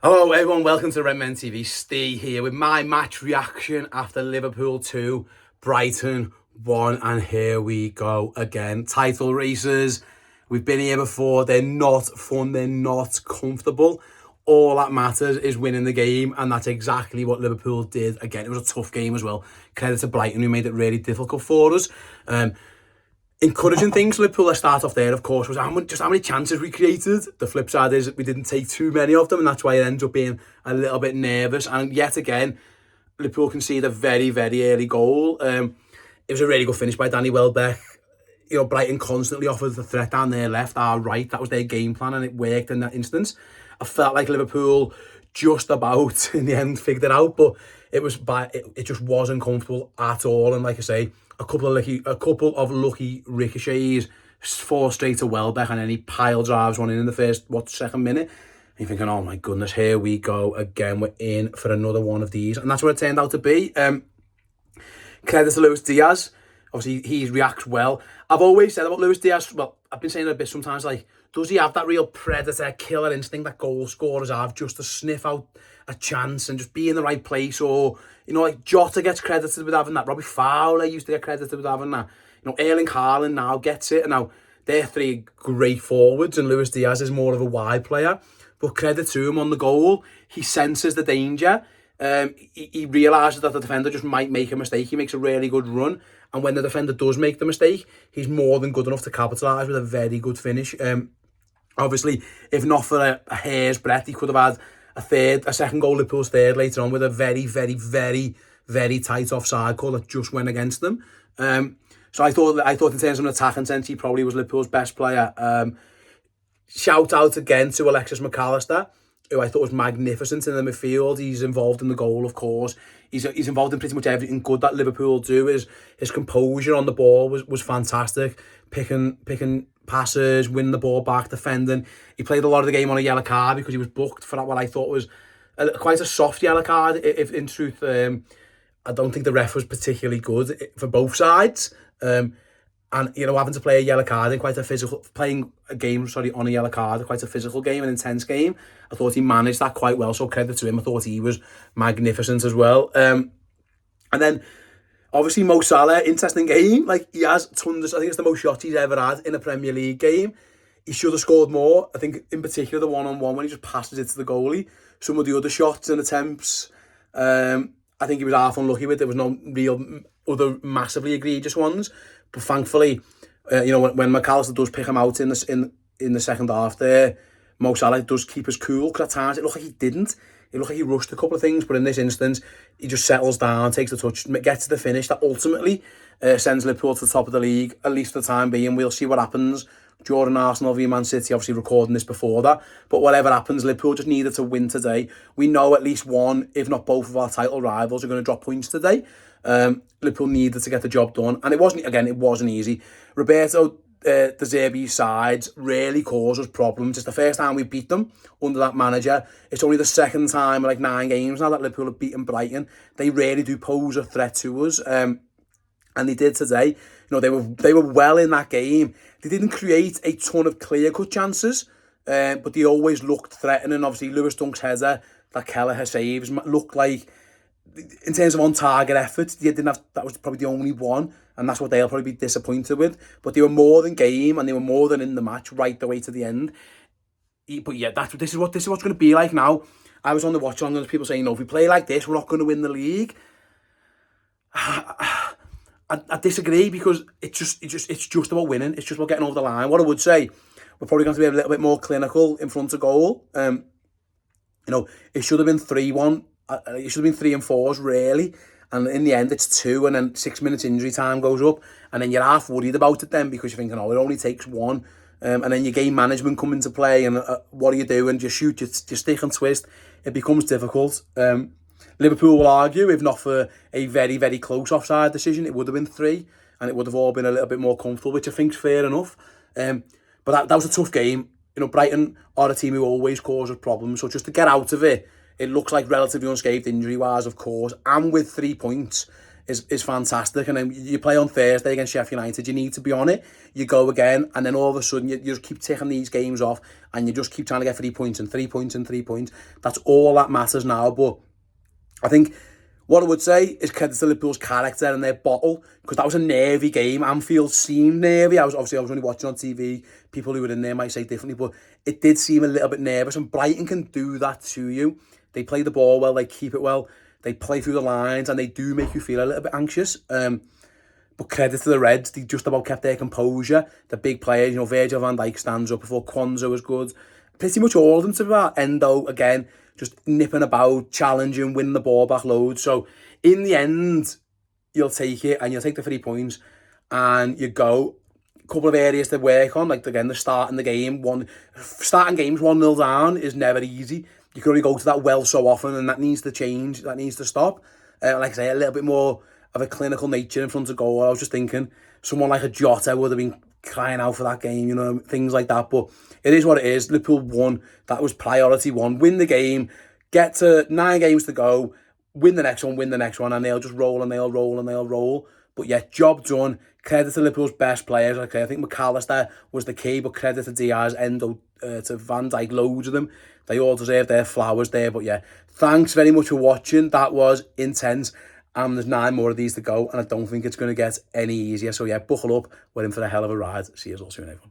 Hello everyone, welcome to Redmen TV. Ste'S here with my match reaction after Liverpool 2, Brighton 1, and here we go again. Title races, we've been here before, they're not fun, they're not comfortable. All that matters is winning the game, and that's exactly what Liverpool did. Again, it was a tough game as well. Credit to Brighton, who made it really difficult for us. Encouraging things for Liverpool, let's start off there, of course, was how many chances we created. The flip side is we didn't take too many of them, and that's why it ends up being a little bit nervous. And yet again, Liverpool conceded a very, very early goal. It was a really good finish by Danny Welbeck. Brighton constantly offered the threat down their left, our right. That was their game plan, and it worked in that instance. I felt like Liverpool just about, in the end, figured it out, but it just wasn't comfortable at all. And like I say, a couple of lucky ricochets, 4 straight to Welbeck, and then he pile drives one in the first, second minute. And you're thinking, oh my goodness, here we go again. We're in for another one of these. And that's what it turned out to be. Credit to Diaz. Obviously, he reacts well. I've always said about Diaz, well, I've been saying it a bit sometimes, like, does he have that real predator, killer instinct that goal scorers have, just to sniff out a chance and just be in the right place? Or, like Jota gets credited with having that. Robbie Fowler used to get credited with having that. Erling Haaland now gets it. And now they're 3 great forwards, and Luis Diaz is more of a wide player. But credit to him on the goal. He senses the danger. He realises that the defender just might make a mistake. He makes a really good run. And when the defender does make the mistake, he's more than good enough to capitalise with a very good finish. Obviously, if not for a hair's breadth, he could have had a second goal, Liverpool's third later on, with a very, very, very, very tight offside call that just went against them. So I thought in terms of an attacking sense, he probably was Liverpool's best player. Shout out again to Alexis McAllister, who I thought was magnificent in the midfield. He's involved in the goal, of course. He's involved in pretty much everything good that Liverpool do. His composure on the ball was fantastic. Picking passes, winning the ball back, defending. He played a lot of the game on a yellow card because he was booked for what I thought was quite a soft yellow card. If in truth, I don't think the ref was particularly good for both sides. And, having to play a yellow card in playing a game, on a yellow card, quite a physical game, an intense game. I thought he managed that quite well, so credit to him. I thought he was magnificent as well. And then, obviously, Mo Salah, interesting game. Like, he has tons, I think it's the most shots he's ever had in a Premier League game. He should have scored more. I think, in particular, the one-on-one when he just passes it to the goalie. Some of the other shots and attempts, I think he was half unlucky with. There was no real other massively egregious ones. But thankfully, when McAllister does pick him out in the second half there, Mo Salah does keep us cool, because at times it looked like he didn't. It looked like he rushed a couple of things, but in this instance, he just settles down, takes the touch, gets to the finish that ultimately sends Liverpool to the top of the league, at least for the time being. We'll see what happens during Arsenal v Man City, obviously recording this before that. But whatever happens, Liverpool just needed to win today. We know at least one, if not both of our title rivals are going to drop points today. Liverpool needed to get the job done, and it wasn't easy. Roberto De Zerbi's sides really caused us problems. It's the first time we beat them under that manager. It's only the second time in like 9 games now that Liverpool have beaten Brighton. They really do pose a threat to us, and they did today. They were well in that game. They didn't create a ton of clear-cut chances, but they always looked threatening. Obviously, Lewis Dunk's header that Kelleher saves looked like, in terms of on-target efforts, they didn't have. That was probably the only one, and that's what they'll probably be disappointed with. But they were more than game, and they were more than in the match right the way to the end. But yeah, this is what's going to be like now. I was on the watch along, and there's people saying, if we play like this, we're not going to win the league. I disagree, because it's just about winning. It's just about getting over the line. What I would say, we're probably going to be a little bit more clinical in front of goal. It should have been 3-1. It should have been 3 and 4s, really. And in the end, it's 2, and then 6 minutes injury time goes up. And then you're half worried about it then, because you're thinking, it only takes 1. And then your game management come into play, and what do you do? And you shoot, you stick and twist. It becomes difficult. Liverpool will argue, if not for a very, very close offside decision, it would have been 3, and it would have all been a little bit more comfortable, which I think's fair enough. But that was a tough game. Brighton are a team who always causes problems. So just to get out of it, it looks like relatively unscathed injury-wise, of course, and with 3 points, is fantastic. And then you play on Thursday against Sheffield United, you need to be on it. You go again, and then all of a sudden you just keep ticking these games off, and you just keep trying to get 3 points and 3 points and 3 points. That's all that matters now. But I think what I would say is credit to Liverpool's character and their bottle, because that was a nervy game. Anfield seemed nervy. I was only watching on TV. People who were in there might say differently, but it did seem a little bit nervous. And Brighton can do that to you. They play the ball well, they keep it well, they play through the lines, and they do make you feel a little bit anxious. But credit to the Reds, they just about kept their composure. The big players, Virgil van Dijk stands up before Kwanzaa was good. Pretty much all of them, to be fair. Endo, again, just nipping about, challenging, winning the ball back loads. So, in the end, you'll take it, and you'll take the 3 points, and you go. A couple of areas to work on, like, again, the starting the game. Starting games 1-0 down is never easy. You can only go to that well so often, and that needs to change. That needs to stop. Like I say, a little bit more of a clinical nature in front of goal. I was just thinking someone like a Jota would have been crying out for that game, things like that. But it is what it is. Liverpool won. That was priority one. Win the game, get to 9 games to go, win the next one, and they'll just roll and they'll roll and they'll roll. But yeah, job done. Credit to Liverpool's best players. Okay, I think McAllister was the key, but credit to Diaz, Endo, to Van Dijk, loads of them. They all deserve their flowers there. But yeah, thanks very much for watching. That was intense. There's 9 more of these to go, and I don't think it's going to get any easier. So yeah, buckle up. We're in for a hell of a ride. See you all soon, everyone.